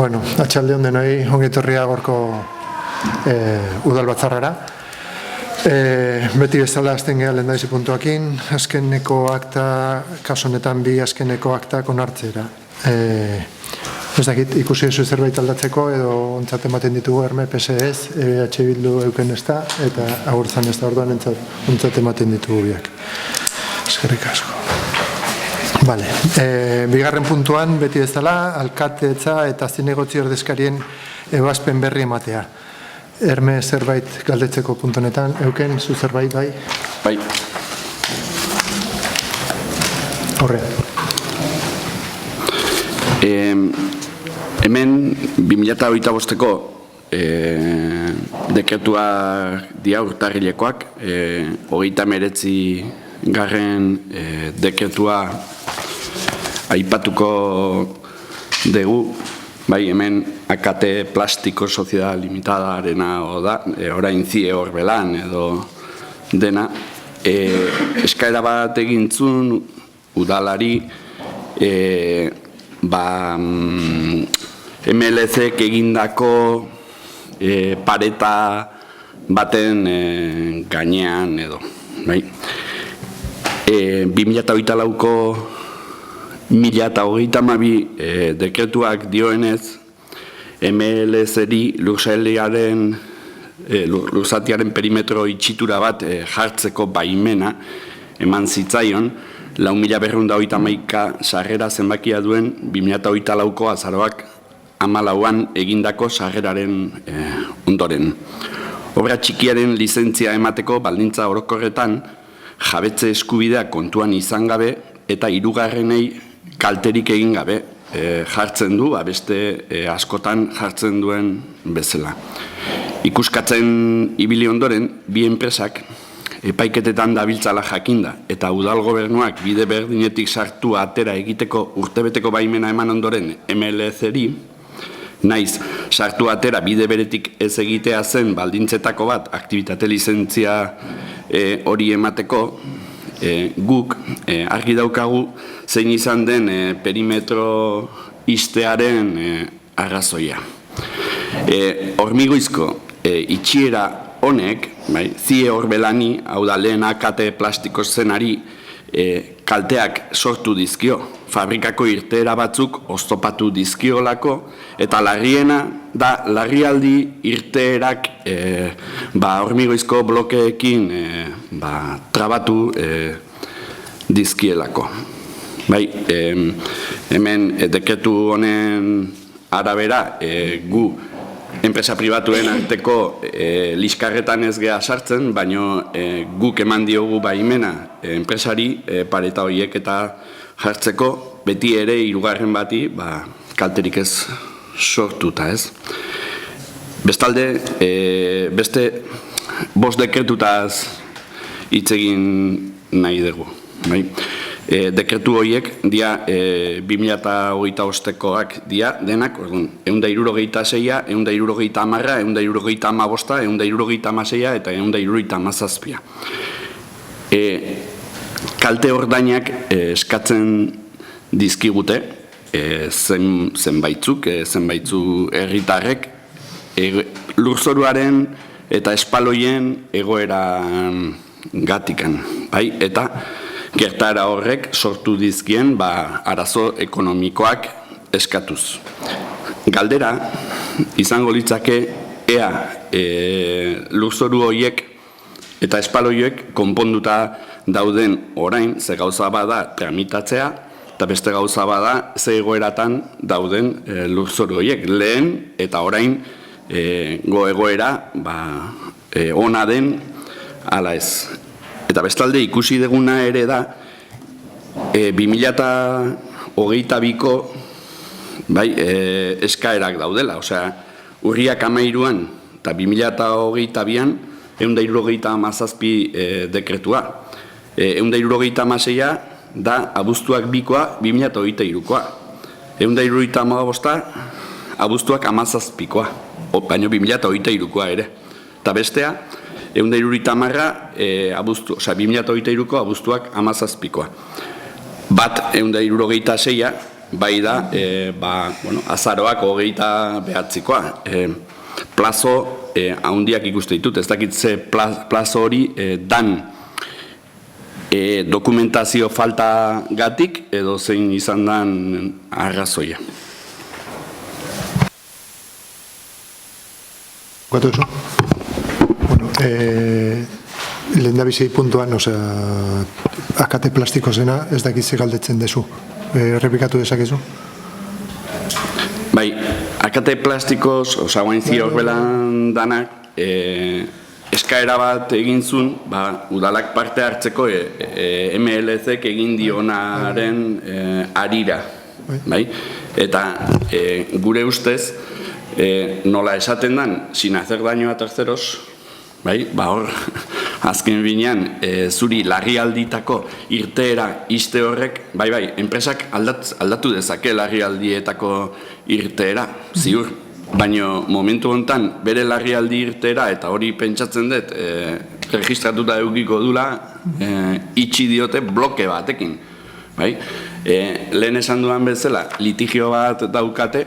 Bueno, atxalde hon denoi, ongetorria gorko udal batzarrara. Beti bezala azten geha lehendaizi puntuakin, azkeneko akta, kaso honetan bi azkeneko aktak onartzera. Ez dakit, ikusi ezu zerbait aldatzeko edo ontzat ematen ditugu Herme PSez, EH Bildu euken ez da, eta agurtzan ez da orduan ontzat ematen ditugu biak. Eskerrik asko. Vale. Bigarren puntuan, beti bezala, alkatetza eta zinegotzi ordezkarien ebazpen berri ematea. Herme zerbait galdetzeko puntu honetan, euken, zu zerbait bai? Bai. Horre. Hemen 2025ko dekretua dia urtarrilekoak, 39 garren dekretua aipatuko dugu, bai hemen akate plastiko soziedad limitadaarena da, orain zie horbelan edo dena, eskaera bat egintzun udalari MLC-ek egindako pareta baten gainean edo, bai. 2024ko 1022 dekretuak dioenez, MLC-eri lurzatiaren perimetro itxitura bat jartzeko baimena eman zitzaion, 4.231 sarrera zenbakia duen 2024ko azaroak 14an egindako sarreraren ondoren. Obra txikiaren lizentzia emateko baldintza orokorretan jabetze eskubidea kontuan izan gabe eta hirugarrenei kalterik egin gabe jartzen du, beste askotan jartzen duen bezala. Ikuskatzen ibili ondoren, bi enpresak epaiketetan dabiltzala jakinda eta udal gobernuak bide berdinetik sartu atera egiteko urtebeteko baimena eman ondoren MLC-eri, naiz sartu atera bide beretik ez egitea zen baldintzetako bat aktibitate lizentzia hori emateko, guk argi daukagu zein izan den perimetro ixtearen arrazoia. Hormigoizko itxiera honek, zie horbelani, hau da lehen akate plastiko zenari, kalteak sortu dizkio, fabrikako irteera batzuk oztopatu dizkiolako, eta larriena da larrialdi irteerak hormigoizko blokeekin trabatu dizkielako. Hemen dekretu honen arabera gu enpresa pribatuen arteko liskarretan ez geha sartzen, baino guk eman diogu baimena enpresari pareta horiek eta jartzeko, beti ere hirugarren bati kalterik ez sortuta, ez. Bestalde, beste 5 dekretutaz hitz egin nahi dugu. Dekretu horiek dia 2025koak dia denak, 166, 170, 175, 176 eta 177. Kalte ordainak eskatzen dizkigute, zenbaitzu herritarrek, lurzoruaren eta espaloien egoera gatikan, eta gertara horrek sortu dizkien arazo ekonomikoak eskatuz. Galdera izango litzake ea lurzoru horiek eta espaloiek konponduta dauden orain, ze gauza bada tramitatzea, eta beste gauza bada ze egoeratan dauden lurzoru horiek. Lehen eta orain egoera ona den ala ez. Eta bestalde ikusi deguna ere da 2022ko eskaerak daudela. Osea, urriak 13an eta 2022an 177 dekretua. 176a da abuztuak 2koa 2023koa. 175a abuztuak 17koa, baina 2023koa ere. Eta bestea, 170 2023ko abuztuak 17koa. Bat 176a bai da, azaroak 29koa. Plazo handiak ikuste ditut, ez dakit ze plazo hori dan dokumentazio falta gatik edo zein izan dan arrazoia. Gatu eso? Bueno, lehendabizi puntuan, akate plastiko zena ez dakitze galdetzen dezu. Errepikatu dezakezu? Bai, akate plastikoz, guain zior belan danak, eskaera bat egin zuen, udalak parte hartzeko MLC-ek egin dionaren arira. Eta gure ustez, nola esaten dan, sin hacer daño a terceros, hor, azken binean, zuri larrialditako irteera iste horrek, enpresak aldatu dezake larrialdietako irteera, ziur. Baina momentu honetan, bere larrialdi irteera, eta hori pentsatzen dut, registratuta eukiko dula, itxi diote bloke batekin. Lehen esan duan bezala, litigio bat daukate,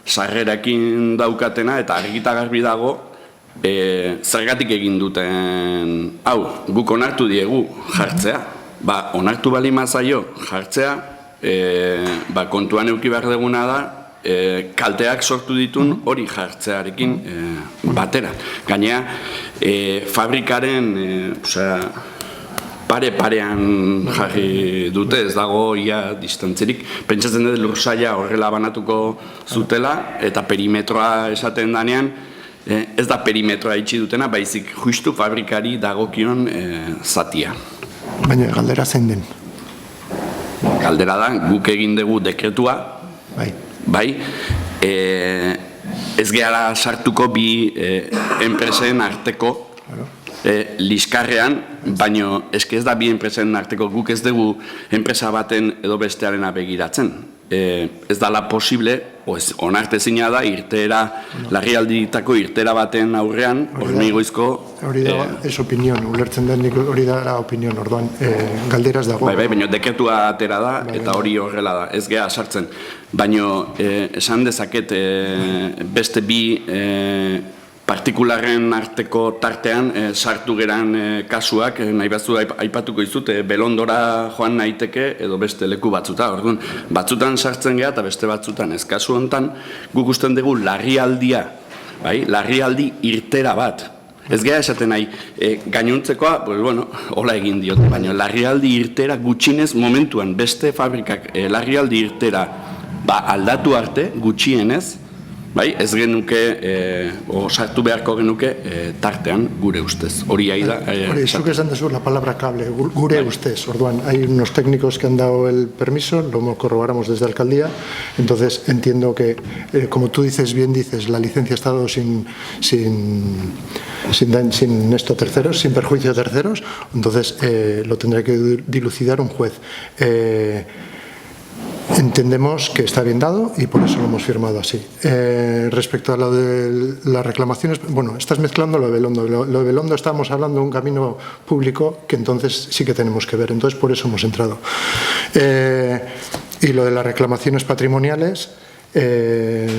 sarrerakin daukatena, eta argita garbi dago, zergatik egin duten, guk onartu diegu jartzea. Onartu bali mazaio jartzea, kontuan euki behar deguna da, kalteak sortu ditun hori jartzearekin batera. Gainea, fabrikaren pare-parean jarri dute, ez dago ia distantzirik. Pentsatzen dut lursaila horrela banatuko zutela, eta perimetroa esaten danean, ez da perimetroa itxi dutena, baizik justu fabrikari dagokion zatia. Baina galdera zein den? Galdera da, guk egin dugu dekretua, ez gehala sartuko bi enpresen arteko liskarrean, baino eske ez da bi enpresen arteko, guk ez dugu enpresa baten edo bestearena begiratzen. Ez dala posible, onartezina da, larrialditako irtera baten aurrean, hormigoizko... Hori da, ez opinion, ulertzen den hori da opinion, orduan, galderaz dago. Baina dekretua atera da, eta hori horrela da, ez geha sartzen. Baina, esan dezaket, beste bi partikularren arteko tartean sartu geran kasuak, nahi batzu aipatuko izut, Belondora joan naiteke edo beste leku batzuta. Orduan, batzutan sartzen geha eta beste batzutan ez. Kasu honetan, guk usten dugu larrialdia, larrialdi irtera bat. Ez geha esaten nahi, gainuntzekoa, hola egin diote, baina larrialdi irtera gutxinez momentuan beste fabrikak larrialdi irtera aldatu arte gutxienez, ez genuke, sartu beharko genuke tartean gure ustez. Hori da. Hori, zuk esan dezu la palabra cable, gure ustez. Orduan, hay unos técnicos que han dado el permiso, lo corroboramos desde la alcaldía, entonces entiendo que, como tú dices, bien dices, la licencia ha estado sin esto terceros, sin perjuicio de terceros, entonces lo tendrá que dilucidar un juez. Entendemos que está bien dado y por eso lo hemos firmado así. Respecto a lo de las reclamaciones, estás mezclando lo de Belondo. Lo de Belondo estábamos hablando de un camino público que entonces sí que tenemos que ver, entonces por eso hemos entrado. Y lo de las reclamaciones patrimoniales, el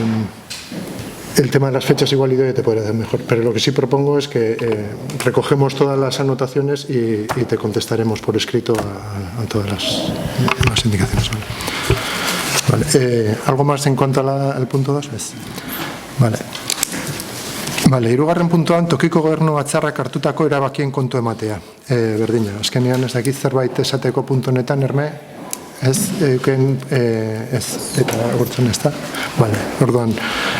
tema de las fechas igual Idoia te puede dar mejor, pero lo que sí propongo es que recogemos todas las anotaciones y te contestaremos por escrito a todas las indicaciones. Vale. ¿Algo más en cuanto al punto 2? Vale, hirugarren puntuan tokiko gobernu batzarrak hartutako erabakien kontu ematea. Berdina, azkenean ez dakit zerbait esateko puntu honetan, Erme? Ez, eta agurtzen ez da? Orduan,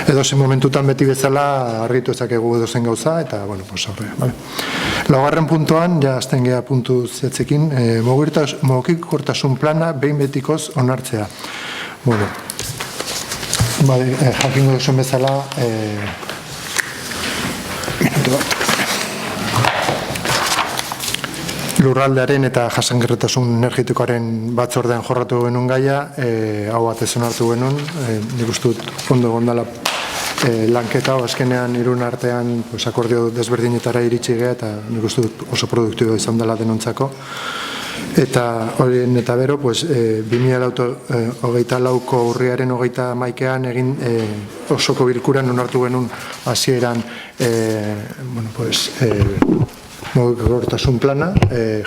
edozen momentutan beti bezala argitu ezakegu edozen gauza, eta, aurre. Laugarren puntuan, ja azten geha puntu zehatzekin, mugikortasun plana behin betikoz onartzea. Jakingo duzuen bezala, minutu bat. Lurraldearen eta jasangarritasun energetikoaren batzordean jorratu genuen gaia, hau batez onartu genuen, nik uste dut ondo gondala lanketa, azkenean irun artean akordio desberdinetara iritsi geha, eta nik uste dut oso produktibo izan dela denontzako. Eta horien eta bero, 2024ko urriaren 31ean egin osoko bilkuran onartu genuen hasieran mugikortasun plana,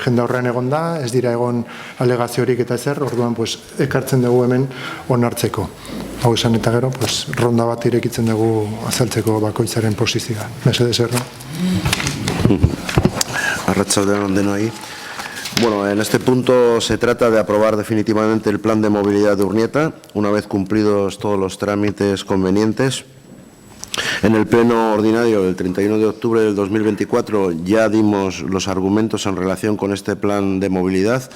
jende horrean egon da, ez dira egon alegaziorik eta ezer, orduan ekartzen dugu hemen onartzeko. Hau esan eta gero, ronda bat irekitzen dugu azaltzeko bakoitzaren posizioa. Mesedez erro. Arratsaldeon denoi. Bueno, en este punto se trata de aprobar definitivamente el plan de movilidad de Urnieta, una vez cumplidos todos los trámites convenientes. En el pleno ordinario del 31 de octubre del 2024 ya dimos los argumentos en relación con este plan de movilidad,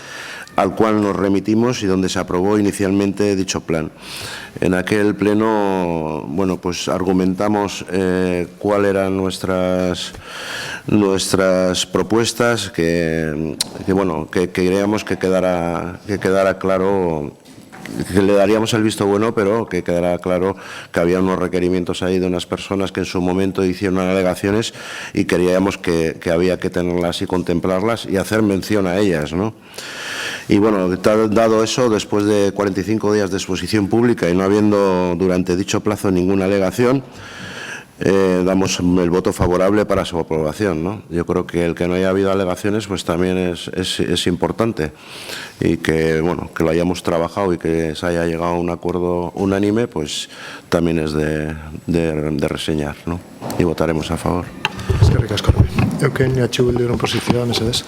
al cual nos remitimos y donde se aprobó inicialmente dicho plan. En aquel pleno, bueno, pues argumentamos cuáles eran nuestras propuestas, que creíamos que quedara claro, que le daríamos el visto bueno, pero que quedara claro que había unos requerimientos ahí de unas personas que en su momento hicieron alegaciones y creíamos que había que tenerlas y contemplarlas y hacer mención a ellas, ¿no? Y bueno, dado eso, después de 45 días de exposición pública y no habiendo durante dicho plazo ninguna alegación, damos el voto favorable para su aprobación, ¿no? Yo creo que el que no haya habido alegaciones pues también es importante, y que bueno, que lo hayamos trabajado y que se haya llegado a un acuerdo unánime, pues también es de reseñar, ¿no? Y votaremos a favor. Eskerrik asko. Euken Bilduren posizioa, mesedez.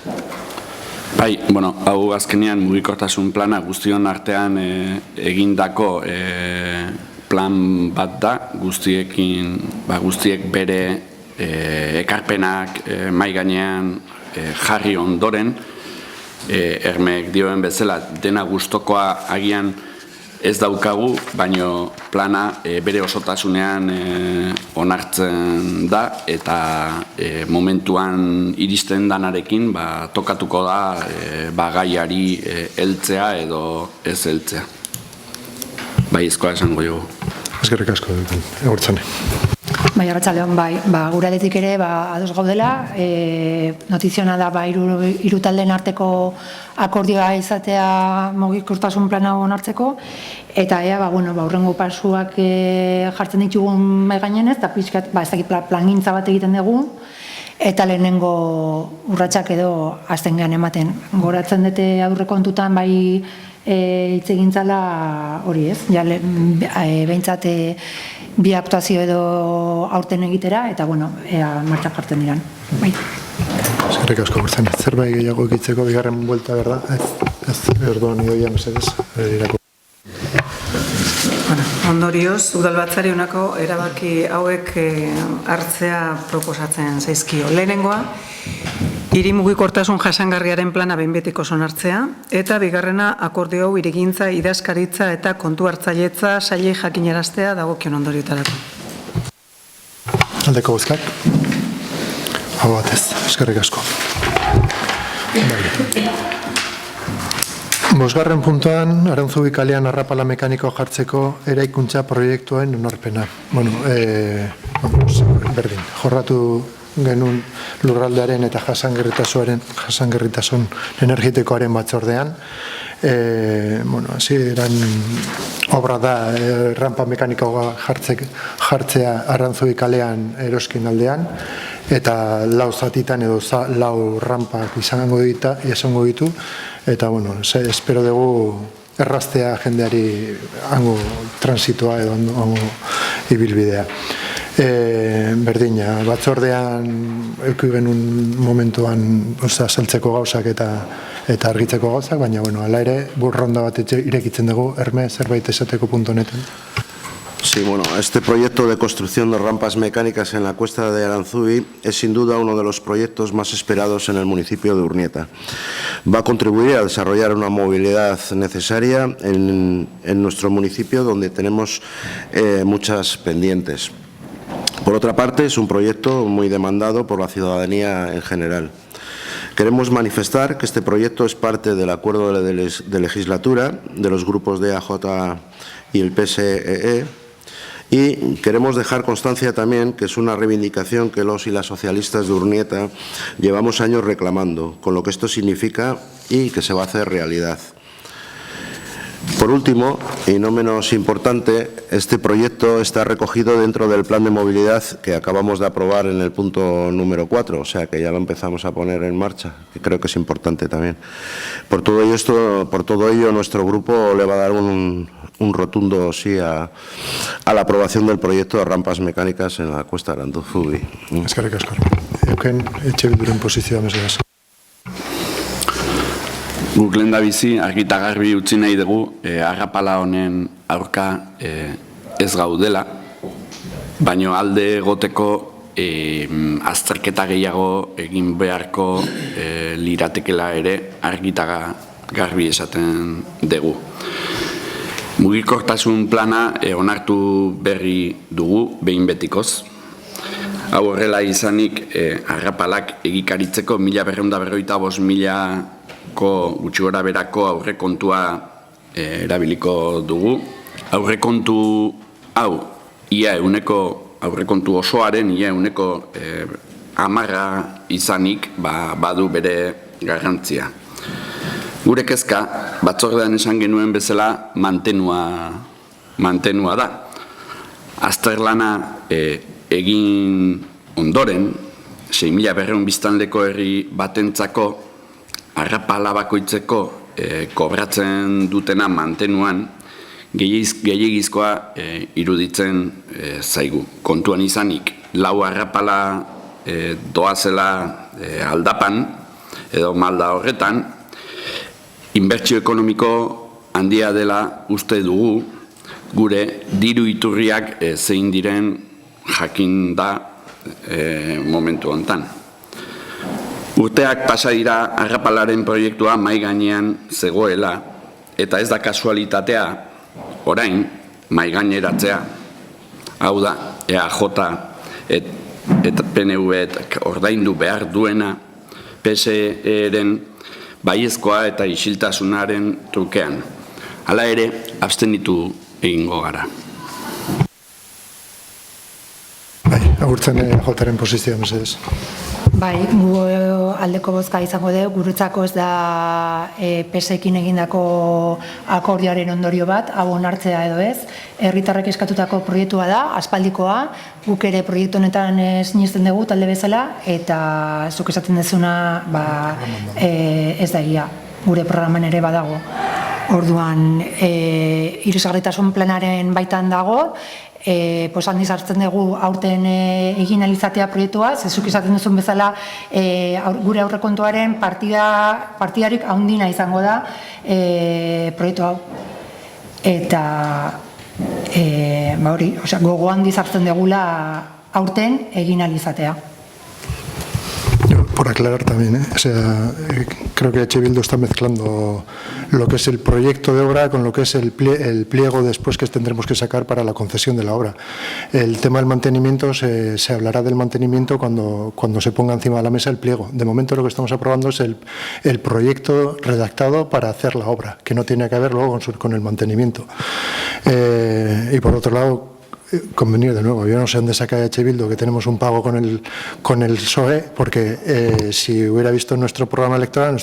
Bai, bueno, hau azkenean mugikortasun plana guztion artean egindako plan bat da, guztiek bere ekarpenak mai gainean jarri ondoren, Ermek dioen bezala dena gustokoa agian ez daukagu, baino plana bere osotasunean onartzen da, eta momentuan iristen danarekin tokatuko da gaiari heltzea edo ez heltzea. Bai, ezkoa esango jogu. Eskerrik asko, egurtzane. Bai, arratsaldeon, gure aldetik ere ados gaudela, notiziona da hiru taldeen arteko akordioa izatea mugikortasun plana onartzeko, eta hurrengo pasuak jartzen ditugun mahai gainean ez, eta pixkat ez dakit plangintza bat egiten dugu, eta lehenengo urratsak edo aztengean ematen. Goratzen dute aurrekontutan bai hitz egintzala hori ez, behintzat bi aktuazio edo aurten egitera, eta martxan jartzen diran. Eskerrik asko, Bertzen. Zerbait gehiago ekitzeko bigarren buelta, berda? Ez, orduan idoia, mesedez, irako. Ondorioz, udalbatzari honako erabaki hauek hartzea proposatzen zaizkio. Lehenengoa, hiri mugikortasun jasangarriaren plana behin betiko onartzea, eta bigarrena akordio hau hirigintza, idazkaritza eta kontu hartzailetza sailei jakinaraztea dagokion ondorioetarako. Aldeko bozkak? Hau batez, eskerrik asko. Bosgarren puntuan, Aranzubi kalean arrapala mekaniko jartzeko eraikuntza proiektuen onarpena. Berdin, jorratu genuen lurraldearen eta jasangarritasun energetikoaren batzordean. Eran obra da rampa mekanikoa jartzea Aranzubi kalean eroskin aldean, eta lau zatitan edo lau rampak izango ditu, eta espero dugu erraztea jendeari hango transitoa edo hango ibilbidea. Berdina, batzordean euki genuen momentuan saltzeko gauzak eta argitzeko gauzak, baina hala ere burronda bat irekitzen dugu, Erme, zerbait esateko punto honetan. Sí, este proyecto de construcción de rampas mecánicas en la cuesta de Aranzubi es sin duda uno de los proyectos más esperados en el municipio de Urnieta. Va a contribuir a desarrollar una movilidad necesaria en nuestro municipio, donde tenemos muchas pendientes. Por otra parte, es un proyecto muy demandado por la ciudadanía en general. Queremos manifestar que este proyecto es parte del acuerdo de legislatura de los grupos de AJ y el PSEE, Y queremos dejar constancia también que es una reivindicación que los y las socialistas de Urnieta llevamos años reclamando, con lo que esto significa y que se va a hacer realidad. Por último, y no menos importante, este proyecto está recogido dentro del plan de movilidad que acabamos de aprobar en el punto número 4, o sea que ya lo empezamos a poner en marcha, que creo que es importante también. Por todo ello, nuestro grupo le va a dar un rotundo sí a la aprobación del proyecto de rampas mecánicas en la Cuesta Aranduzubi. Eskerrik asko. Euken, etxe bilduren posizioa mesedez. Guk lehendabizi argi eta garbi utzi nahi dugu arrapala honen aurka ez gaudela, baino alde egoteko azterketa gehiago egin beharko liratekela ere argi eta garbi esaten dugu. Mugikortasun plana onartu berri dugu behin betikoz. Hau horrela izanik arrapalak egikaritzeko 1.245.000 gutxi gora berako aurrekontua erabiliko dugu. Aurrekontu hau, aurrekontu osoaren ia euneko 10 izanik badu bere garrantzia. Gure kezka, batzordean esan genuen bezala mantenua da. Azterlana egin ondoren, 6.200 biztanleko herri batentzako arrapala bakoitzeko kobratzen dutena mantenuan gehiegizkoa iruditzen zaigu. Kontuan izanik, 4 arrapala doazela aldapan edo malda horretan, inbertsio ekonomiko handia dela uste dugu, gure diru iturriak zein diren jakin da momentu hontan. Urteak pasa dira arrapalaren proiektua mahai gainean zegoela, eta ez da kasualitatea orain mahai gaineratzea. Hau da, EAJ eta PNV ordaindu behar duena PSE-ren baiezkoa eta isiltasunaren trukean. Hala ere, abstenitu egingo gara. Agurtzen jotaren posizioa mesedez. Bai, gu aldeko bozka izango dugu, guretzako ez da PSekin egindako akordioaren ondorio bat, hau onartzea edo ez. Herritarrek eskatutako proiektua da, aspaldikoa, guk ere proiektu honetan sinesten dugu talde bezala, eta zuk esaten dezuna ez da egia, gure programan ere badago. Orduan, irisgarritasun planaren baitan dago, handiz hartzen dugu aurten egin alizatea proiektua, zezuk izaten duzun bezala gure aurrekontuaren partidarik haundina izango da proiektu hau. Eta gogo handiz hartzen dugula aurten egin alizatea. Por aclarar también, o sea, creo que H. Bildu está mezclando lo que es el proyecto de obra con lo que es el pliego después que tendremos que sacar para la concesión de la obra. El tema del mantenimiento, se hablará del mantenimiento cuando se ponga encima de la mesa el pliego. De momento lo que estamos aprobando es el proyecto redactado para hacer la obra, que no tiene que ver luego con el mantenimiento. Y por otro lado, convenir de nuevo, yo no sé dónde saca H. Bildu que tenemos un pago con el PSOE, porque si hubiera visto nuestro programa electoral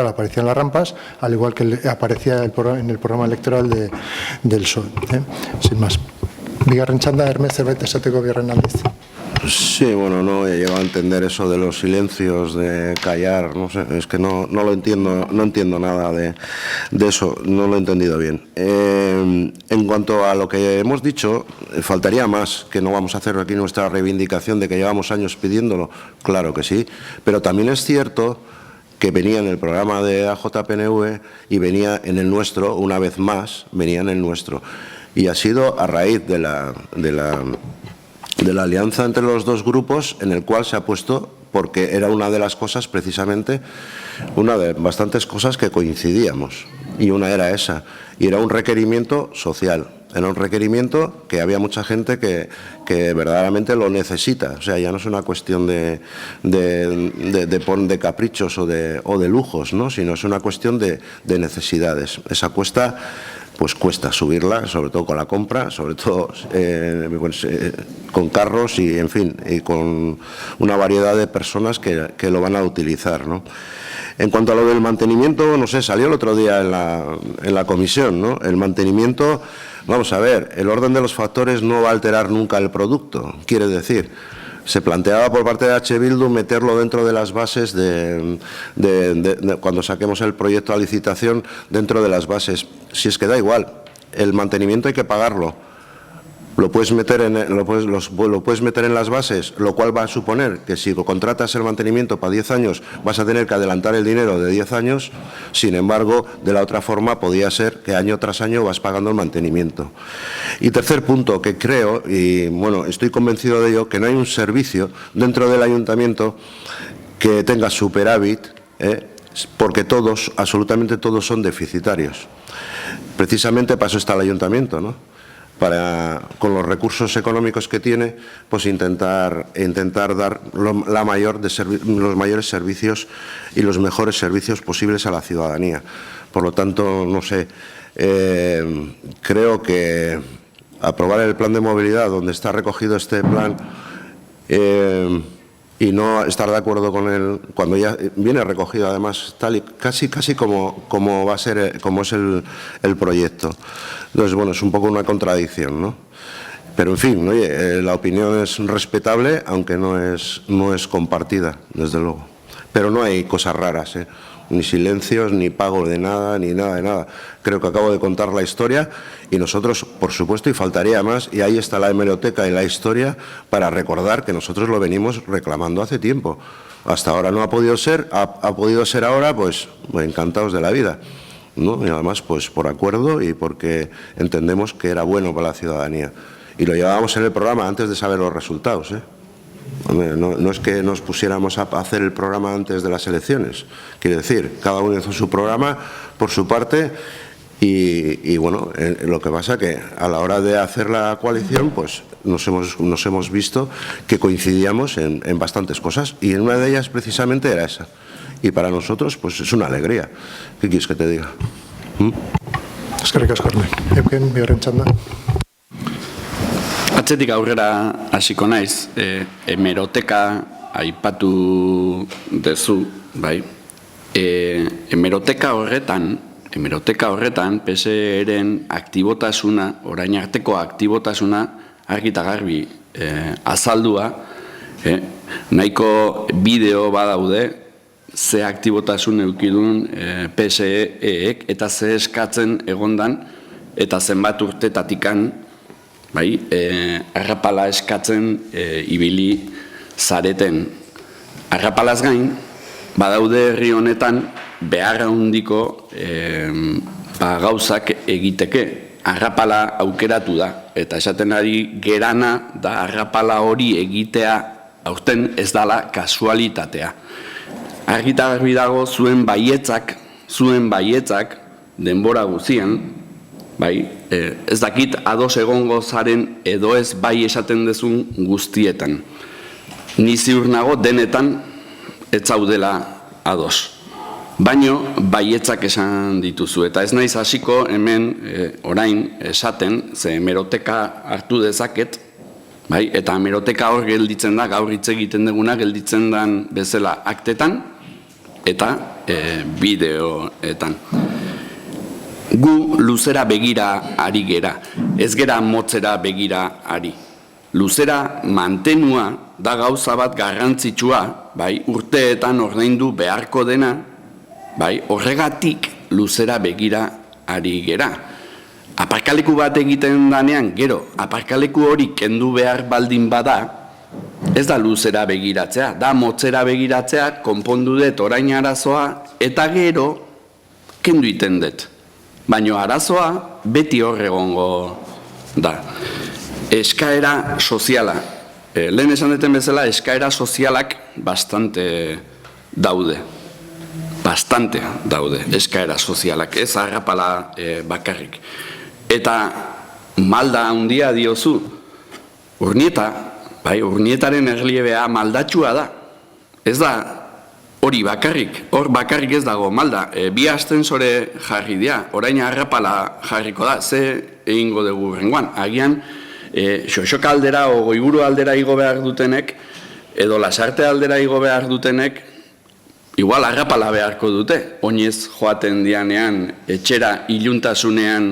aparecían las rampas, al igual que aparecía en el programa electoral del PSOE. Sin más. Bigarren txanda, Hermes, zerbait esateko bigarren aldiz. Sí, bueno, no he llegado a entender eso de los silencios, de callar, no sé, es que no lo entiendo, no entiendo nada de eso, no lo he entendido bien. En cuanto a lo que hemos dicho, faltaría más, que no vamos a hacer aquí nuestra reivindicación de que llevamos años pidiéndolo, claro que sí, pero también es cierto que venía en el programa de AJPNV y venía en el nuestro, una vez más, venía en el nuestro. Y ha sido a raíz de la alianza entre los dos grupos en el cual se ha puesto, porque era una de las cosas precisamente, una de bastantes cosas que coincidíamos, y una era esa, y era un requerimiento social, era un requerimiento que había mucha gente que verdaderamente lo necesita, o sea, ya no es una cuestión de caprichos o de lujos, ¿no? Sino es una cuestión de necesidades. Esa cuesta pues cuesta subirla, sobre todo con la compra, sobre todo con carros y, en fin, y con una variedad de personas que lo van a utilizar, ¿no? En cuanto a lo del mantenimiento, no sé, salió el otro día en la comisión, ¿no? El mantenimiento, vamos a ver, el orden de los factores no va a alterar nunca el producto, quiere decir, se planteaba por parte de H. Bildu meterlo dentro de las bases cuando saquemos el proyecto a licitación, dentro de las bases. Si es que da igual, el mantenimiento hay que pagarlo. Lo puedes meter en las bases, lo cual va a suponer que si contratas el mantenimiento para 10 años vas a tener que adelantar el dinero de 10 años, sin embargo, de la otra forma podía ser que año tras año vas pagando el mantenimiento. Y tercer punto, que creo, y bueno, estoy convencido de ello, que no hay un servicio dentro del ayuntamiento que tenga superávit, porque todos, absolutamente todos son deficitarios. Precisamente para eso está el ayuntamiento, ¿no? Para, con los recursos económicos que tiene, pues intentar dar los mayores servicios y los mejores servicios posibles a la ciudadanía. Por lo tanto, no sé, creo que aprobar el plan de movilidad donde está recogido este plan y no estar de acuerdo con él cuando ya viene recogido, además tal y casi como va a ser, como es el proyecto. Entonces, bueno, es un poco una contradicción, ¿no? Pero, en fin, oye, la opinión es respetable, aunque no es compartida, desde luego. Pero no hay cosas raras, ni silencios, ni pago de nada, ni nada de nada. Creo que acabo de contar la historia y nosotros, por supuesto, y faltaría más, y ahí está la hemeroteca y la historia para recordar que nosotros lo venimos reclamando hace tiempo. Hasta ahora no ha podido ser, ha podido ser ahora, pues encantados de la vida, ¿no? Y además, pues por acuerdo y porque entendemos que era bueno para la ciudadanía. Y lo llevábamos en el programa antes de saber los resultados, No es que nos pusiéramos a hacer el programa antes de las elecciones. Quiere decir, cada uno hizo su programa por su parte y bueno, lo que pasa que a la hora de hacer la coalición, pues nos hemos visto que coincidíamos en bastantes cosas y en una de ellas precisamente era esa. Y para nosotros, pues es una alegría. ¿Qué quieres que te diga? Eskerrik asko, Carmen. Eugen, bigarren txanda. Atzetik aurrera hasiko naiz, hemeroteka aipatu dezu, bai. Hemeroteka horretan PSE-ren aktibotasuna, orain arteko aktibotasuna argi eta garbi azaldua, nahiko bideo badaude, ze aktibotasun eukidun PSE-ek eta ze eskatzen egondan eta zenbat urtetatikan, bai, arrapala eskatzen ibili zareten. Arrapalaz gain, badaude herri honetan beharra handiko gauzak egiteke. Arrapala aukeratu da, eta esaten ari gerana da arrapala hori egitea aurten ez dala kasualitatea. Argita garbi dago zuen baietzak denbora guzian, bai, ez dakit ados egongo zaren edo ez bai esaten dezun guztietan. Ni ziur nago denetan ez zaudela ados. Baino baietzak esan dituzu eta ez naiz hasiko hemen orain esaten, ze hemeroteka hartu dezaket, bai, eta hemeroteka hor gelditzen da, gaur hitz egiten duguna gelditzen den bezala aktetan eta bideoetan. Gu luzera begira ari gera, ez gera motzera begira ari. Luzera mantenua da gauza bat garrantzitsua, bai, urteetan ordaindu beharko dena, bai, horregatik luzera begira ari gera. Aparkaleku bat egiten danean, gero, aparkaleku hori kendu behar baldin bada, ez da luzera begiratzea, da motzera begiratzea, konpondu dut orain arazoa, eta gero, kendu iten dut. Baina arazoa beti hor egongo da. Eskaera soziala. Lehen esan duten bezala, eskaera sozialak bastante daude. Bastante daude eskaera sozialak, ez arrapala bakarrik. Eta malda handia diozu, Urnieta, bai, Urnietaren erliebea maldatxua da. Ez da hori bakarrik, hor bakarrik ez dago, malda, bi astensore jarri dira, orain arrapala jarriko da, ze egingo dugu rengoan, agian, Xoxoka aldera o Goiburu aldera igo behar dutenek, edo Lasarte aldera igo behar dutenek, igual arrapala beharko dute, oinez joaten dianean, etxera iluntasunean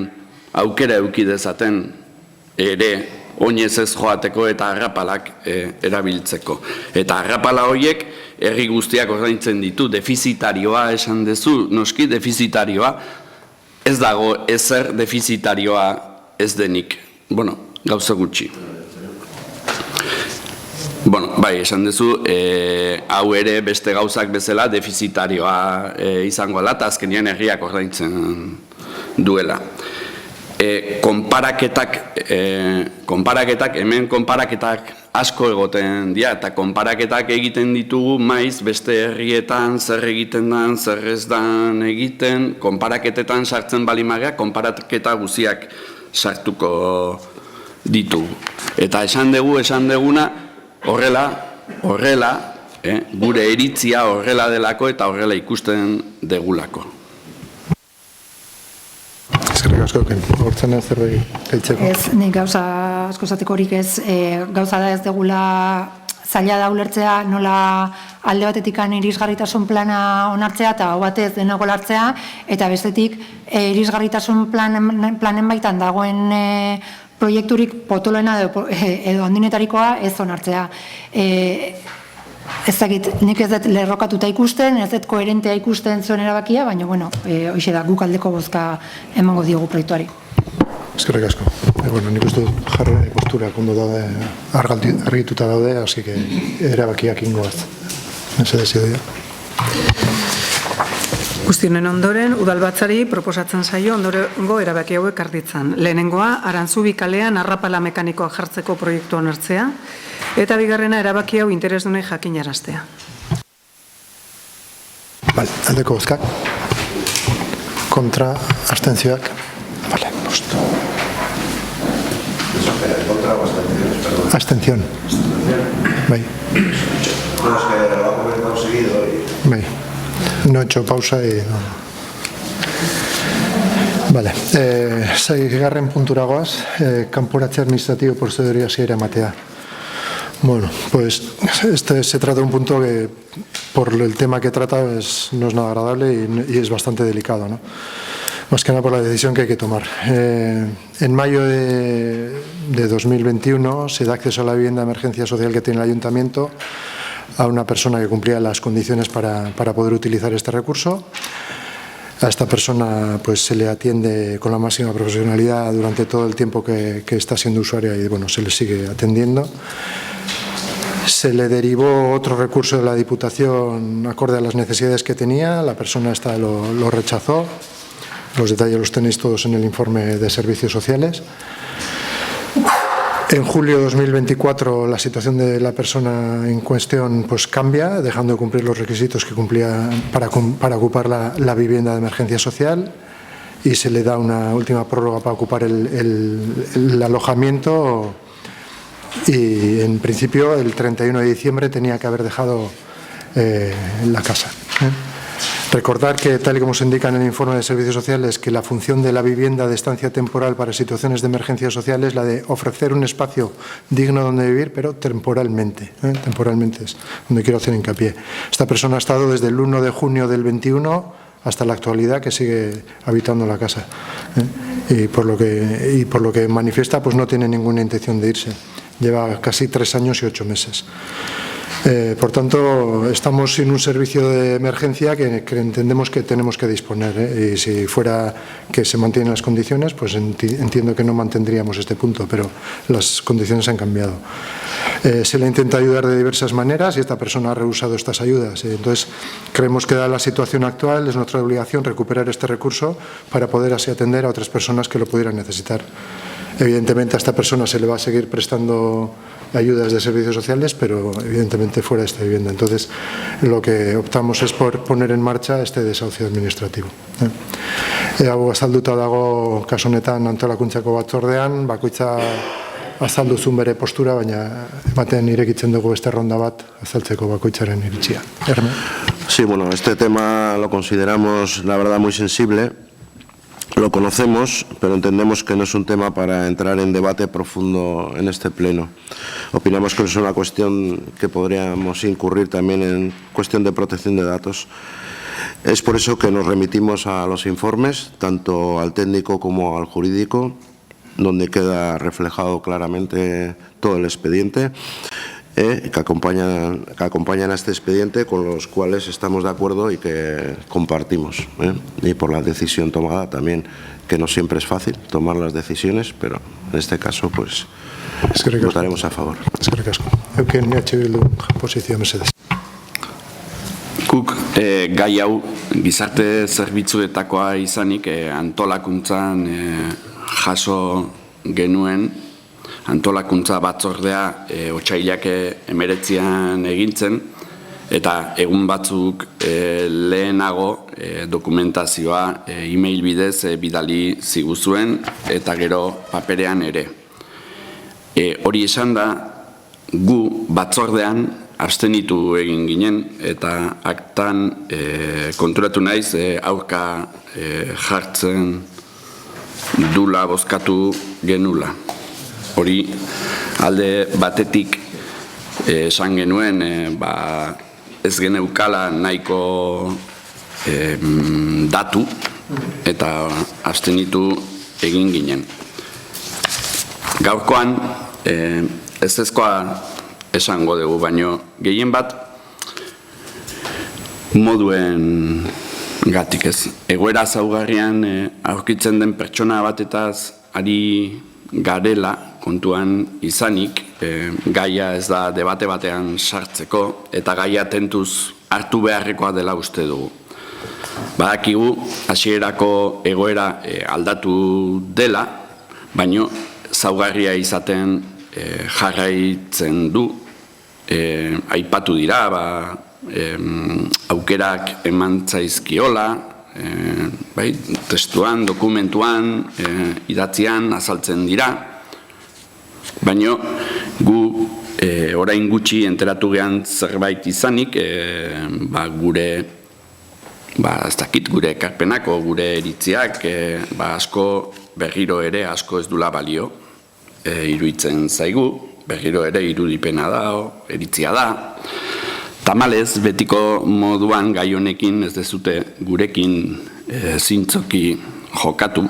aukera eduki dezaten ere oinez ez joateko eta arrapalak erabiltzeko. Eta arrapala horiek herri guztiak ordaintzen ditu, defizitarioa esan dezu, noski defizitarioa, ez dago ezer defizitarioa ez denik. Bueno, gauza gutxi. Bueno, bai, esan duzu, hau ere beste gauzak bezala defizitarioa izango dela, eta azkenean herriak ordaintzen duela. Konparaketak, hemen konparaketak asko egoten dira, eta konparaketak egiten ditugu maiz beste herrietan zer egiten dan, zer ez dan egiten, konparaketetan sartzen balimagea, konparaketa guziak sartuko ditugu. Eta esan deguna, horrela, gure iritzia horrela delako eta horrela ikusten degulako. Eskerrik asko, hortzen ez zerbait gaitzeko. Ez, nik gauza asko zatekorik ez, gauza da ez degula zaila da ulertzea nola alde batetik irisgarritasun plana onartzea eta hau batez denago lartzea, eta bestetik irisgarritasun planen baitan dagoen proiekturik potoloena edo handinetarikoa ez onartzea. Ez dakit, nik ez dut lerrokatuta ikusten, ez dut koherentea ikusten zuen erabakia, baina, bueno, hoxe da, guk aldeko bozka emango diogu proiektuari. Eskerrik asko. Nik uste dut jarri posturak ondo daude, argituta daude, hasi que erabakiak ingoaz. Ez desidoia. Guztionen ondoren, udalbatzari proposatzen zaio ondorengo erabaki hauek arditzan. Lehenengoa, Arantzubi kalean arrapala mekanikoa jartzeko proiektu onartzea, eta bigarrena erabaki hau interesdunei jakinaraztea. Aldeko bozkak. Kontra, abstentzioak. Justo. ¿Contra o abstención? Abstención. Bai. No, es que lo ha comentado seguido y... Bai. No he hecho pausa y no. Vale. Seigarren puntura goaz, kanporatze administrativo prozeduria hasiera ematea. Bueno, pues se trata de un punto que por el tema que trata no es nada agradable y es bastante delicado, ¿no? Más que nada por la decisión que hay que tomar. En mayo de 2021 se da acceso a la vivienda de emergencia social que tiene el ayuntamiento a una persona que cumplía las condiciones para poder utilizar este recurso. A esta persona pues se le atiende con la máxima profesionalidad durante todo el tiempo que está siendo usuaria y bueno, se le sigue atendiendo. Se le derivó otro recurso de la Diputación acorde a las necesidades que tenía, la persona esta lo rechazó. Los detalles los tenéis todos en el informe de servicios sociales. En julio de 2024 la situación de la persona en cuestión pues cambia, dejando de cumplir los requisitos que cumplía para ocupar la vivienda de emergencia social y se le da una última prórroga para ocupar el alojamiento y en principio el 31 de diciembre tenía que haber dejado la casa. Recordar que, tal y como se indica en el informe de servicios sociales, que la función de la vivienda de estancia temporal para situaciones de emergencia social es la de ofrecer un espacio digno donde vivir, pero temporalmente. Temporalmente es donde quiero hacer hincapié. Esta persona ha estado desde el 1 de junio del 21 hasta la actualidad que sigue habitando la casa. Y por lo que manifiesta, pues no tiene ninguna intención de irse. Lleva casi 3 años y 8 meses. Por tanto, estamos sin un servicio de emergencia que entendemos que tenemos que disponer. Y si fuera que se mantienen las condiciones, pues entiendo que no mantendríamos este punto, pero las condiciones han cambiado. Se le intenta ayudar de diversas maneras y esta persona ha rehusado estas ayudas. Entonces, creemos que dada la situación actual es nuestra obligación recuperar este recurso para poder así atender a otras personas que lo pudieran necesitar. Evidentemente a esta persona se le va a seguir prestando ayudas de servicios sociales, pero evidentemente fuera de esta vivienda. Entonces, lo que optamos es por poner en marcha este desahucio administrativo. Hau azalduta dago kasu honetan antolakuntzako batzordean, bakoitza azalduzun bere postura, baina ematen irekitzen dugu beste ronda bat azaltzeko bakoitzaren iritzia. Herme. Sí, bueno, este tema lo consideramos, la verdad, muy sensible. Lo conocemos, pero entendemos que no es un tema para entrar en debate profundo en este pleno. Opinamos que es una cuestión que podríamos incurrir también en cuestión de protección de datos. Es por eso que nos remitimos a los informes, tanto al técnico como al jurídico, donde queda reflejado claramente todo el expediente. Que acompañan a este expediente, con los cuales estamos de acuerdo y que compartimos. Y por la decisión tomada también, que no siempre es fácil tomar las decisiones, pero en este caso pues votaremos a favor. Eskerrik asko. Euken Bildu posizioa mesedez. Guk gai hau gizarte zerbitzuetakoa izanik antolakuntzan jaso genuen. Antolakuntza batzordea otsailak 19 egintzen, eta egun batzuk lehenago dokumentazioa e-mail bidez bidali ziguzuen, eta gero paperean ere. Hori esan da, gu batzordean abstenitu egin ginen, eta aktan konturatu naiz aurka jartzen dula bozkatu genula. Hori alde batetik esan genuen ez geneukala nahiko datu eta abstenitu egin ginen. Gaurkoan ezezkoa esango dugu, baino gehien bat moduen gatik ez. Egoera zaugarrian aurkitzen den pertsona batetaz ari garela kontuan izanik, gaia ez da debate batean sartzeko, eta gaia tentuz hartu beharrekoa dela uste dugu. Badakigu hasierako egoera aldatu dela, baino zaugarria izaten jarraitzen du. Aipatu dira, aukerak eman zaizkiola, testuan, dokumentuan, idatzian azaltzen dira, baina gu orain gutxi enteratu gehan zerbait izanik, gure ekarpenako, gure eritziak, asko berriro ere asko ez dula balio, iruditzen zaigu, berriro ere irudipena da, eritzia da. Tamalez, betiko moduan gai honekin ez dezute gurekin zintzoki jokatu.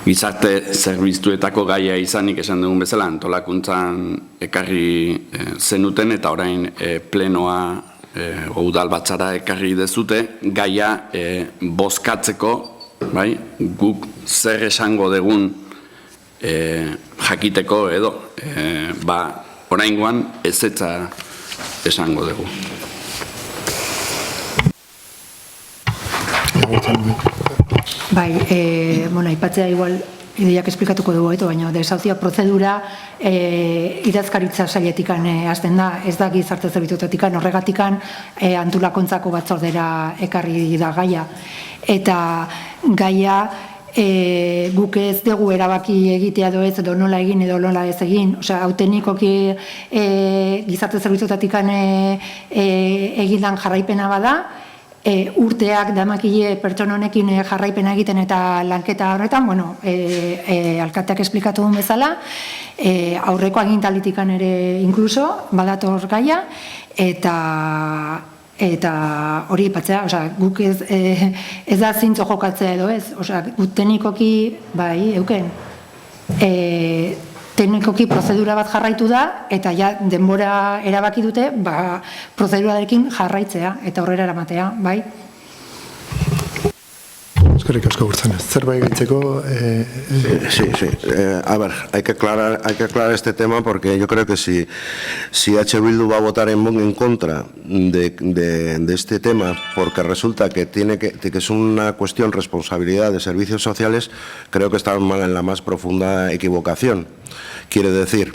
Gizarte zerbitzuetako gaia izanik esan dugun bezala antolakuntzan ekarri zenuten eta orain plenoa udalbatzara ekarri dezute gaia bozkatzeko, guk zer esango dugun jakiteko edo, oraingoan ezetza esango dugu. Aipatzea igual ideiak esplikatuko dugu, baina desauzio prozedura idazkaritza sailetikan hasten da, ez da gizarte zerbitzuetatik, horregatikan antolakuntzako batzordera ekarri da gaia. Eta gaia guk ez dugu erabaki egitea edo ez, edo nola egin edo nola ez egin, autenikoki gizarte zerbitzuetatik egindan jarraipena bada, urteak damakile pertsona honekin jarraipena egiten eta lanketa horretan, alkateak esplikatu duen bezala, aurreko agintalditikan ere inkluso, badator gaia, eta hori ipatzea, guk ez da zintzo jokatzea edo ez, guk teknikoki, euken, teknikoki prozedura bat jarraitu da, eta denbora erabaki dute, prozedurarekin jarraitzea, eta horrela eramatea, bai? Eskerrik asko Gurtzanez. Zerbait gehitzeko? Sí. A ver, hay que aclarar este tema porque yo creo que si H. Bildu va a votar en contra de este tema porque resulta que es una cuestión responsabilidad de servicios sociales, creo que estamos en la más profunda equivocación. Quiere decir,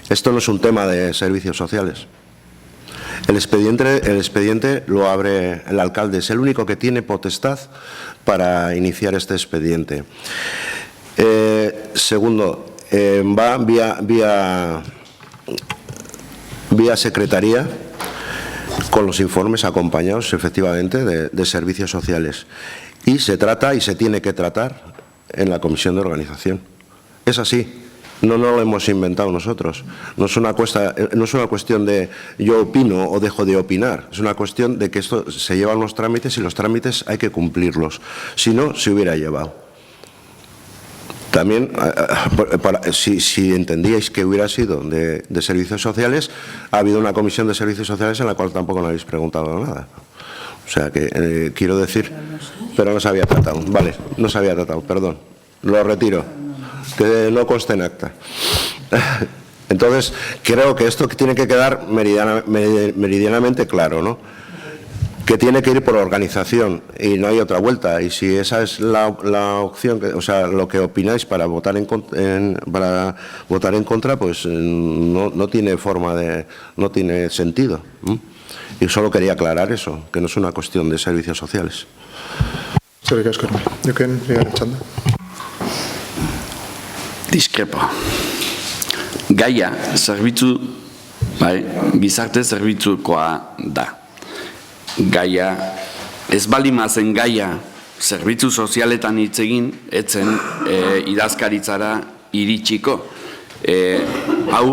esto no es un tema de servicios sociales. El expediente lo abre el alcalde, es el único que tiene potestad para iniciar este expediente. Segundo, va vía secretaría con los informes acompañados efectivamente de servicios sociales. Y se trata y se tiene que tratar en la comisión de organización. Es así. No lo hemos inventado nosotros. No es una cuestión de yo opino o dejo de opinar. Es una cuestión de que esto se llevan los trámites y los trámites hay que cumplirlos. Si no, se hubiera llevado. También, si entendíais que hubiera sido de servicios sociales, ha habido una comisión de servicios sociales en la cual tampoco no habéis preguntado nada. O sea que, quiero decir, pero no se había tratado. Vale, no se había tratado, perdón. Lo retiro. Que no conste en acta. Entonces, creo que esto tiene que quedar meridianamente claro, ¿no? Que tiene que ir por organización y no hay otra vuelta. Y si esa es la opción, o sea, lo que opináis para votar en contra, pues no tiene forma de, no tiene sentido. Y solo quería aclarar eso, que no es una cuestión de servicios sociales. Diskrepo. Gaia, zerbitzu, gizarte zerbitzukoa da. Gaia, ez balimazen gaia zerbitzu sozialetan hitz egin, etzen idazkaritzara iritsiko. Hau,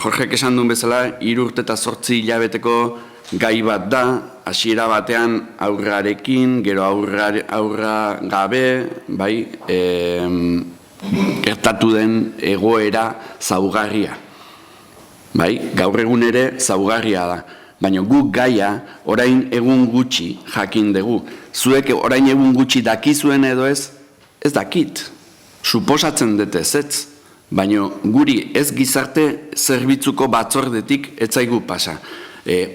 Jorgek esan duen bezala, 3 urte eta 8 hilabeteko gai bat da, hasiera batean aurrarekin, gero aurra gabe, gertatu den egoera zaugarria. Gaur egun ere zaugarria da. Baina guk gaia orain egun gutxi jakin dugu. Zuek orain egun gutxi dakizuen edo ez dakit. Suposatzen dute ezetz. Baina guri ez gizarte zerbitzuko batzordetik ez zaigu pasa.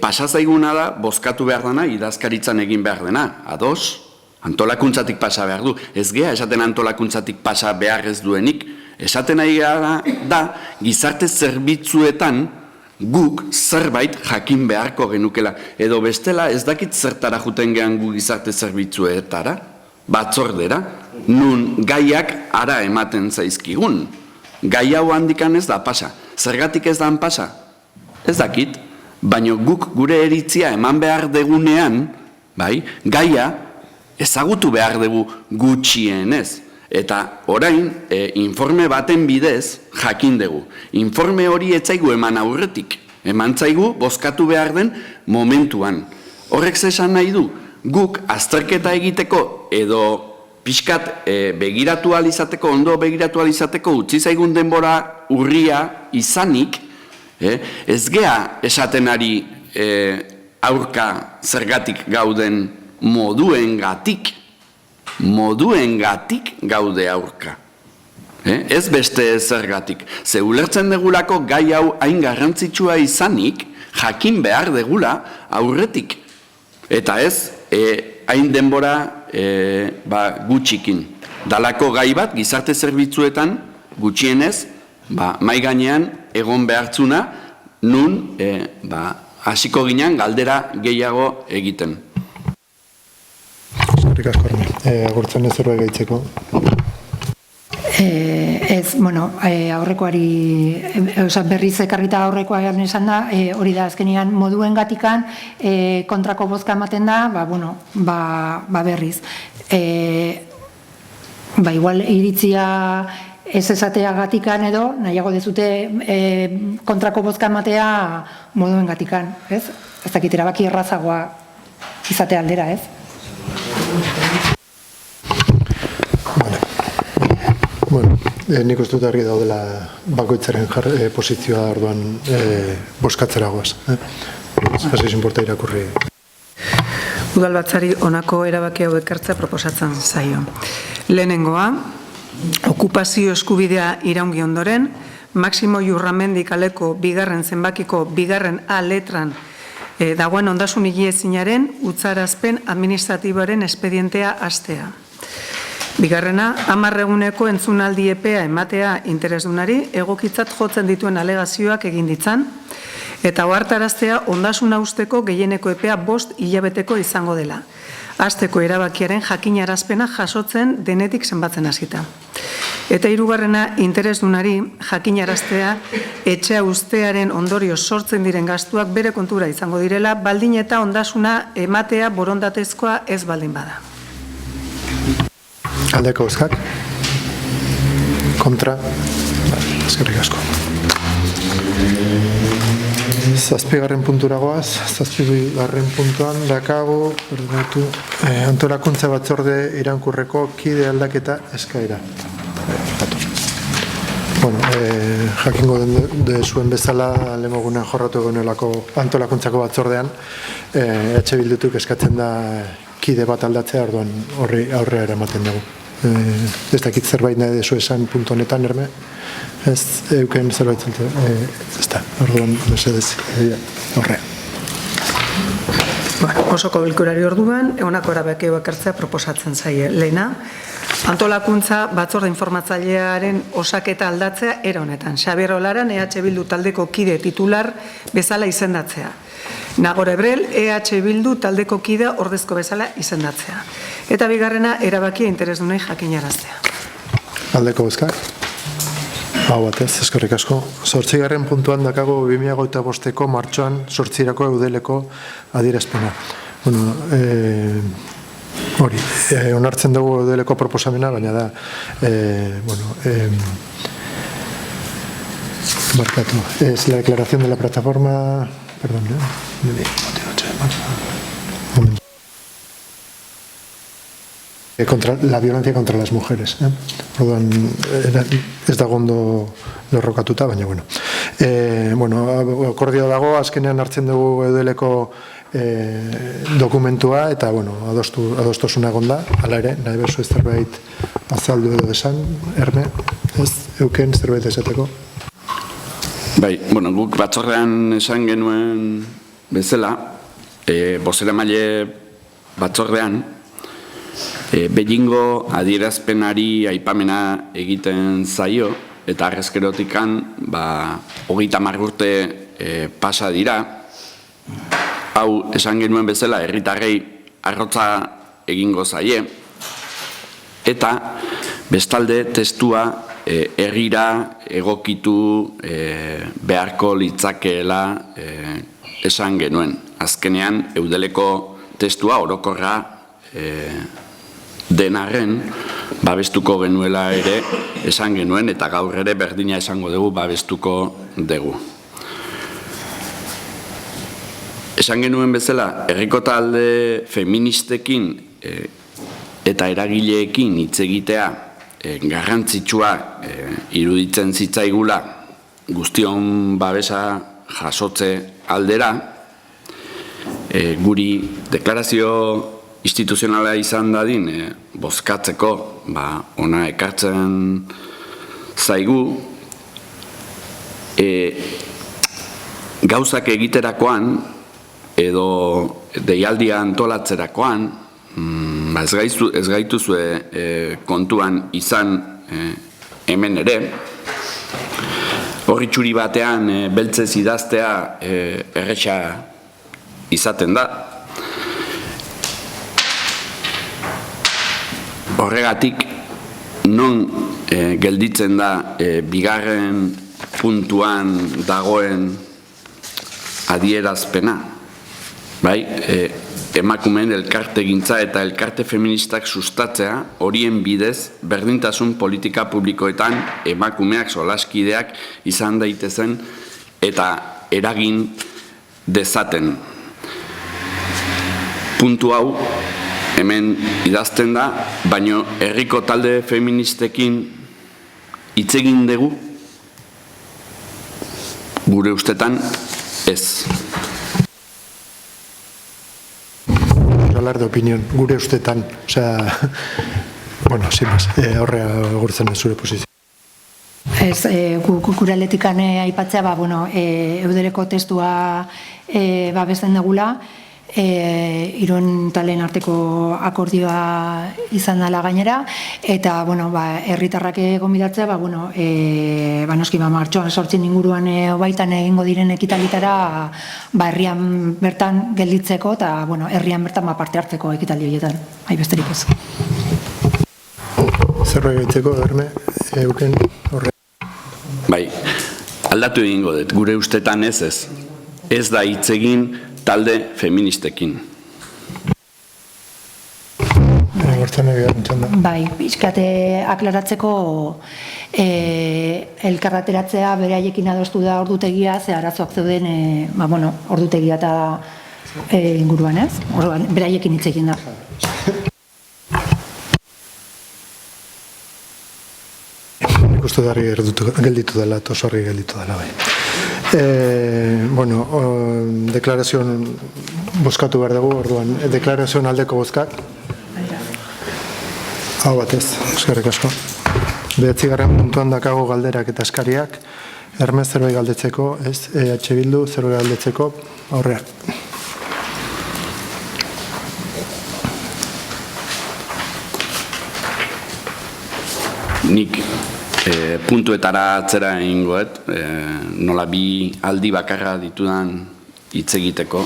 Pasa zaiguna da, bozkatu behar dena, idazkaritzan egin behar dena. Ados? Antolakuntzatik pasa behar du. Ez gea, esaten antolakuntzatik pasa behar ez duenik. Esaten ari da, gizarte zerbitzuetan guk zerbait jakin beharko genukela. Edo bestela ez dakit zertara juten gehan gu gizarte zerbitzuetara, batzordera, nun gaiak ara ematen zaizkigun. Gai hau handikan ez da pasa. Zergatik ez da pasa? Ez dakit, baina guk gure iritzia eman behar degunean, gaia ezagutu behar dugu gutxienez. Eta orain, informe baten bidez jakin dugu. Informe hori ez zaigu eman aurretik. Eman zaigu bozkatu behar den momentuan. Horrek zesan nahi du, guk azterketa egiteko edo pixkat begiratu alizateko, ondo begiratu alizateko, utzi zaigun denbora urria izanik, ez gea esaten ari aurka zergatik gauden moduengatik gaude aurka. Ez beste zergatik. Ze ulertzen degulako gai hau hain garrantzitsua izanik, jakin behar degula aurretik. Eta ez, hain denbora gutxikin. Dalako gai bat, gizarte zerbitzuetan, gutxienez, mai gainean egon behartzuna, nun hasiko ginen galdera gehiago egiten. Agurtzen ez zerbait gehitzeko. Ez, aurrekoari, berriz ekarrita aurrekoa esan da, hori da azkenian moduen gatikan kontrako bozka ematen da, berriz. Igual iritzia ez esatea gatikan edo, nahiago dezute kontrako bozka ematea moduen gatikan, ez? Ez dakit erabaki errazagoa izate aldera, ez? Nik uste dut argi daudela bakoitzaren posizioa orduan bozkatzera goaz. Hasi inporta irakurri. Udalbatzari honako erabaki hau ekartzea proposatzen zaio. Lehenengoa, okupazio eskubidea iraungi ondoren, Maximo Iurramendi kaleko 2. zenbakiko 2. A letran dagoen ondasun higiezinaren utzarazpen administratiboaren espedientea hastea. 2. 10 eguneko entzunaldi epea ematea interesdunari egokitzat jotzen dituen alegazioak egin ditzan, eta ohartaraztea ondasuna usteko gehieneko epea 5 hilabeteko izango dela. Hasteko erabakiaren jakinarazpena jasotzen denetik zenbatzen hasita. Eta hirugarrena, interesdunari jakinaraztea etxea uztearen ondorio sortzen diren gastuak bere kontura izango direla, baldin eta ondasuna ematea borondatezkoa ez baldin bada. Aldeko bozkak? Kontra? Eskerrik asko. Zazpigarren punturagoaz, zazpigarren puntuan dakagu, antolakuntza batzorde iraunkurreko kide aldaketa eskaera. Bueno, jakingo zuen bezala lehengunean jorratu egonelako antolakuntzako batzordean, EH Bildutik eskatzen da kide bat aldatzea, orduan horri aurrea eramaten dugu. Ez dakit zerbait nahi dezu esan puntu honetan, Erme? Ez euken zerbait zante, ez da, orduan mesedez aurrea. Osoko bilkurari orduan, honako erabaki ekartzea proposatzen zaie. Lehena, antolakuntza batzorde informatzailearen osaketa aldatzea era honetan. Xabier Olaran EH Bildu taldeko kide titular bezala izendatzea. Nagore Ebrel EH Bildu taldeko kide ordezko bezala izendatzea. Eta bigarrena, erabakia interesdunei jakinaraztea. Aldeko bozkak? Hau batez, eskerrik asko. 8. puntuan dakago 2025ko martxoan 8. eudeleko adierazpena. Bueno, hori, onartzen dugu eudeleko proposamena, baina da, markatu. Es la declaración de la plataforma, perdón, contra la violencia contra las mujeres. Orduan, ez dago ondo lerrokatuta, baina, bueno. Akordio dago, azkenean hartzen dugu eudeleko dokumentua, eta, bueno, adostosuna egonda, hala ere, nahi bezu ez zerbait azaldu edo esan, Erme, ez euken zerbait esateko? Bai, bueno, guk batzordean esan genuen bezala, bozeramaile batzordean, Beijingo adierazpenari aipamena egiten zaio, eta arrezkerotikan, 30 urte pasa dira. Hau, esan genuen bezala, herritarrei arrotza egingo zaie, eta bestalde testua herrira egokitu beharko litzakeela esan genuen. Azkenean, eudeleko testua orokorra denarren babestuko genuela ere esan genuen, eta gaur ere berdina esango dugu babestuko dugu. Esan genuen bezala, herriko talde feministekin eta eragileekin hitz egitea garrantzitsua iruditzen zitzaigula guztion babesa jasotze aldera, guri deklarazio instituzionala izan dadin bozkatzeko ona ekartzen zaigu, gauzak egiterakoan edo deialdia antolatzerakoan ez gaituzue kontuan izan hemen ere, horri txuri batean beltzez idaztea erresa izaten da. Horregatik, non gelditzen da bigarren puntuan dagoen adierazpena? Bai, emakumeen elkartegintza eta elkarte feministak sustatzea, horien bidez berdintasun politika publikoetan emakumeak solaskideak izan daitezen eta eragin dezaten. Puntu hau hemen idazten da, baino herriko talde feministekin hitz egin dugu, gure ustetan ez. Hablar de opinión, gure ustetan, osea, bueno, sin más, aurrea gurtzen zure posizio. Ez, gure aldetikan aipatzea, eudeleko testua babesten dugula, Irun talen arteko akordioa izan dela gainera, eta herritarrak gonbidatzea, noski martxoan 8 inguruan baitan egingo diren ekitalitara herrian bertan gelditzeko eta herrian bertan parte hartzeko ekitaldi horietan, besterik ez. zerbait gaitzeko, Erme, euken horre. Bai, aldatu egingo dut, gure ustetan ez. Ez da hitz egin talde feministekin. Gortzan egiaren txanda. Bai, pixkate aklaratzeko elkarrateratzea bere haiekin adostu da ordutegia, ze arazoak zeuden, ordutegia eta inguruan, ez? Orduan, bere haiekin hitz egin da. Nik uste darri gelditu dela, eta oso harri gelditu dela, bai. Deklarazioan bozkatu behar dugu, orduan, deklarazioan aldeko bozkak. Hau batez, eskerrik asko. 9. puntuan dakago galderak eta eskariak, Erme zerbait galdetzeko, ez, EH Bildu zerbait galdetzeko, aurreak. Nik puntuetara atzera egingoet, nola bi aldi bakarra ditudan hitz egiteko.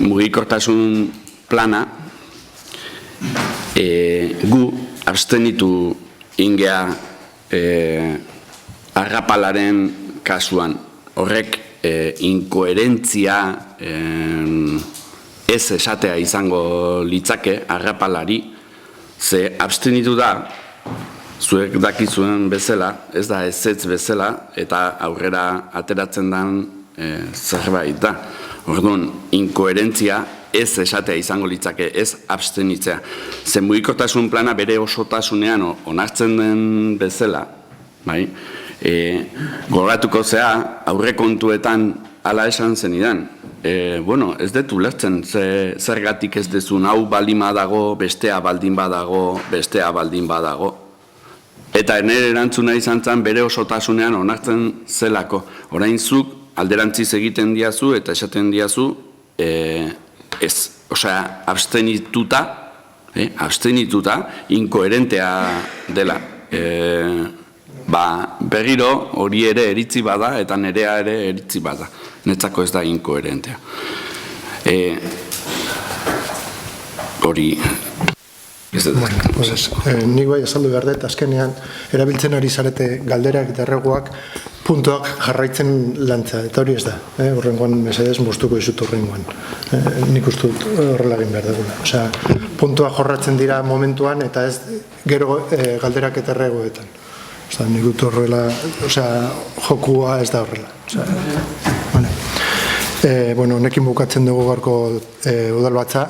Mugikortasun plana, gu abstenitu ingea arrapalaren kasuan. Horrek inkoherentzia ez esatea izango litzake arrapalari, ze abstenitu da, zuek dakizuen bezala, ez da ezetz bezala, eta aurrera ateratzen den zerbait da. Orduan, inkoherentzia ez esatea izango litzake, ez abstenitzea. Zen mugikortasun plana bere osotasunean onartzen den bezala, bai? Gogoratuko zea, aurrekontuetan hala esan zenidan. Ez dut ulertzen, zergatik ez dezun hau baldin badago, bestea baldin badago, bestea baldin badago. Eta nire erantzuna izan zen bere osotasunean onartzen zelako. Orain zuk alderantziz egiten diazu eta esaten diazu ez. Osea, abstenituta, inkoherentea dela. Berriro hori ere eritzi bada eta nerea ere eritzi bada. Netzako ez da inkoherentea. Hori... Nik bai esaldu behar dut, azkenean, erabiltzen ari zarete galderak eta erreguak puntuak jarraitzen lantza, eta hori ez da. Horrengoan, mesedez, moztuko izut horrengoan. Nik uste dut horrela egin behar dugula. Osea, puntuak jorratzen dira momentuan, eta ez gero galderak eta erreguetan. Osea, nik dut horrela, jokua ez da horrela. Honekin bukatzen dugu gaurko udalbatza.